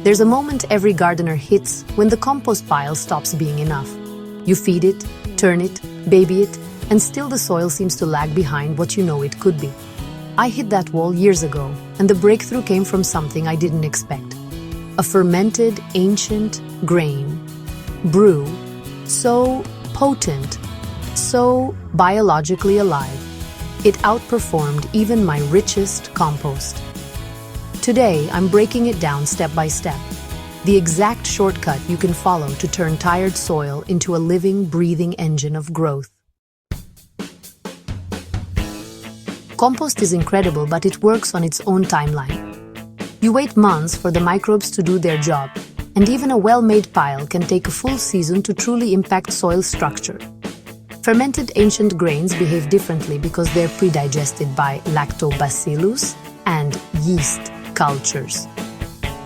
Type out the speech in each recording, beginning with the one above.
There's a moment every gardener hits when the compost pile stops being enough. You feed it, turn it, baby it, and still the soil seems to lag behind what you know it could be. I hit that wall years ago, and the breakthrough came from something I didn't expect. A fermented, ancient grain, Brew, so potent, so biologically alive, it outperformed even my richest compost. Today, I'm breaking it down step by step, the exact shortcut you can follow to turn tired soil into a living, breathing engine of growth. Compost is incredible, but it works on its own timeline. You wait months for the microbes to do their job, and even a well-made pile can take a full season to truly impact soil structure. Fermented ancient grains behave differently because they're pre-digested by lactobacillus and yeast cultures.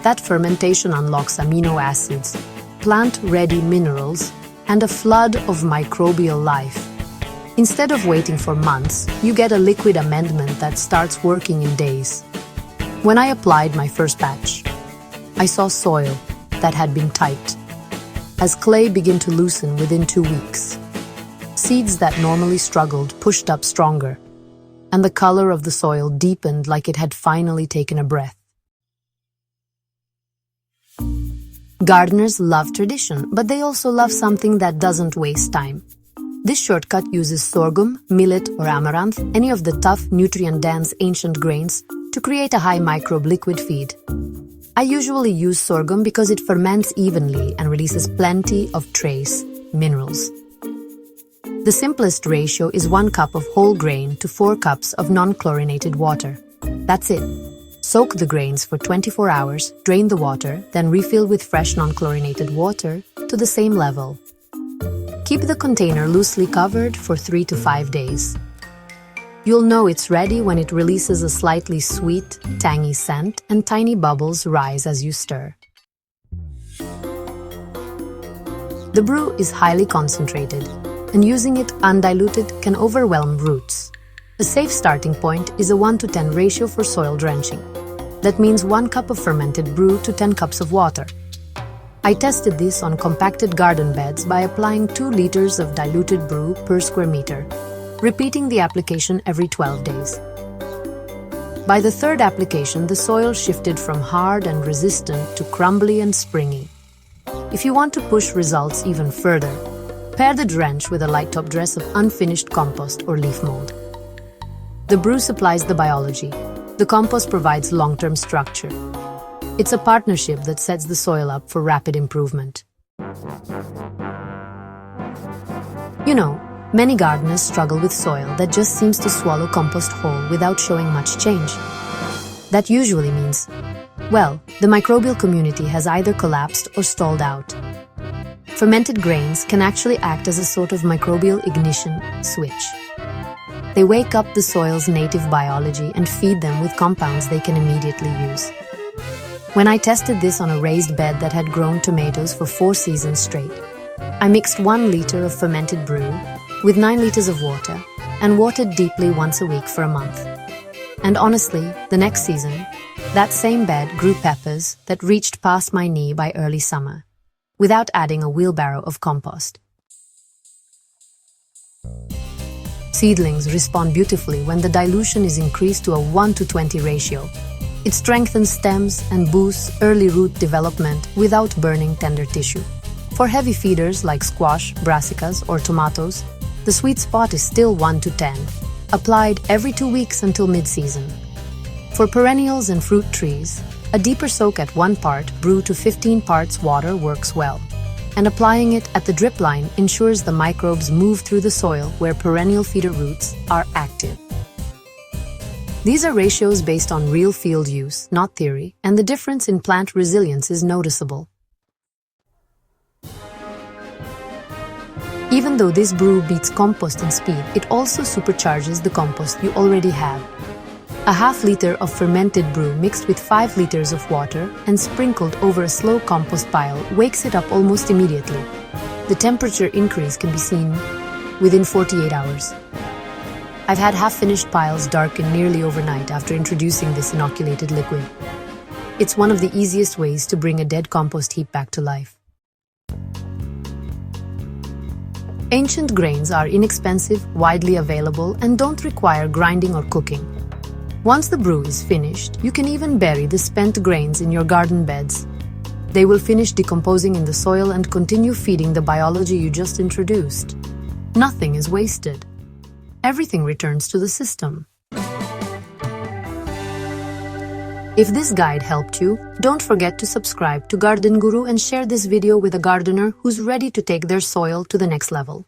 That fermentation unlocks amino acids, plant-ready minerals, and a flood of microbial life. Instead of waiting for months, you get a liquid amendment that starts working in days. When I applied my first batch, I saw soil that had been typed, as clay began to loosen within 2 weeks. Seeds that normally struggled pushed up stronger, and the color of the soil deepened like it had finally taken a breath. Gardeners love tradition, but they also love something that doesn't waste time. This shortcut uses sorghum, millet, or amaranth, any of the tough, nutrient-dense ancient grains, to create a high microbe liquid feed. I usually use sorghum because it ferments evenly and releases plenty of trace minerals. The simplest ratio is 1 cup of whole grain to 4 cups of non-chlorinated water. That's it. Soak the grains for 24 hours, drain the water, then refill with fresh non-chlorinated water to the same level. Keep the container loosely covered for 3 to 5 days. You'll know it's ready when it releases a slightly sweet, tangy scent and tiny bubbles rise as you stir. The brew is highly concentrated, and using it undiluted can overwhelm roots. A safe starting point is a 1:10 ratio for soil drenching. That means 1 cup of fermented brew to 10 cups of water. I tested this on compacted garden beds by applying 2 liters of diluted brew per square meter, repeating the application every 12 days. By the 3rd application, the soil shifted from hard and resistant to crumbly and springy. If you want to push results even further, pair the drench with a light top dress of unfinished compost or leaf mold. The brew supplies the biology. The compost provides long-term structure. It's a partnership that sets the soil up for rapid improvement. You know, many gardeners struggle with soil that just seems to swallow compost whole without showing much change. That usually means, well, the microbial community has either collapsed or stalled out. Fermented grains can actually act as a sort of microbial ignition switch. They wake up the soil's native biology and feed them with compounds they can immediately use. When I tested this on a raised bed that had grown tomatoes for 4 seasons straight, I mixed 1 liter of fermented brew with 9 liters of water and watered deeply once a week for a month. And honestly, the next season, that same bed grew peppers that reached past my knee by early summer, without adding a wheelbarrow of compost. Seedlings respond beautifully when the dilution is increased to a 1:20 ratio. It strengthens stems and boosts early root development without burning tender tissue. For heavy feeders like squash, brassicas, or tomatoes, the sweet spot is still 1:10, applied every 2 weeks until mid-season. For perennials and fruit trees, a deeper soak at 1 part brew to 15 parts water works well, and applying it at the drip line ensures the microbes move through the soil where perennial feeder roots are active. These are ratios based on real field use, not theory, and the difference in plant resilience is noticeable. Even though this brew beats compost in speed, it also supercharges the compost you already have. A half liter of fermented brew mixed with 5 liters of water and sprinkled over a slow compost pile wakes it up almost immediately. The temperature increase can be seen within 48 hours. I've had half-finished piles darken nearly overnight after introducing this inoculated liquid. It's one of the easiest ways to bring a dead compost heap back to life. Ancient grains are inexpensive, widely available, and don't require grinding or cooking. Once the brew is finished, you can even bury the spent grains in your garden beds. They will finish decomposing in the soil and continue feeding the biology you just introduced. Nothing is wasted. Everything returns to the system. If this guide helped you, don't forget to subscribe to GardenGuru and share this video with a gardener who's ready to take their soil to the next level.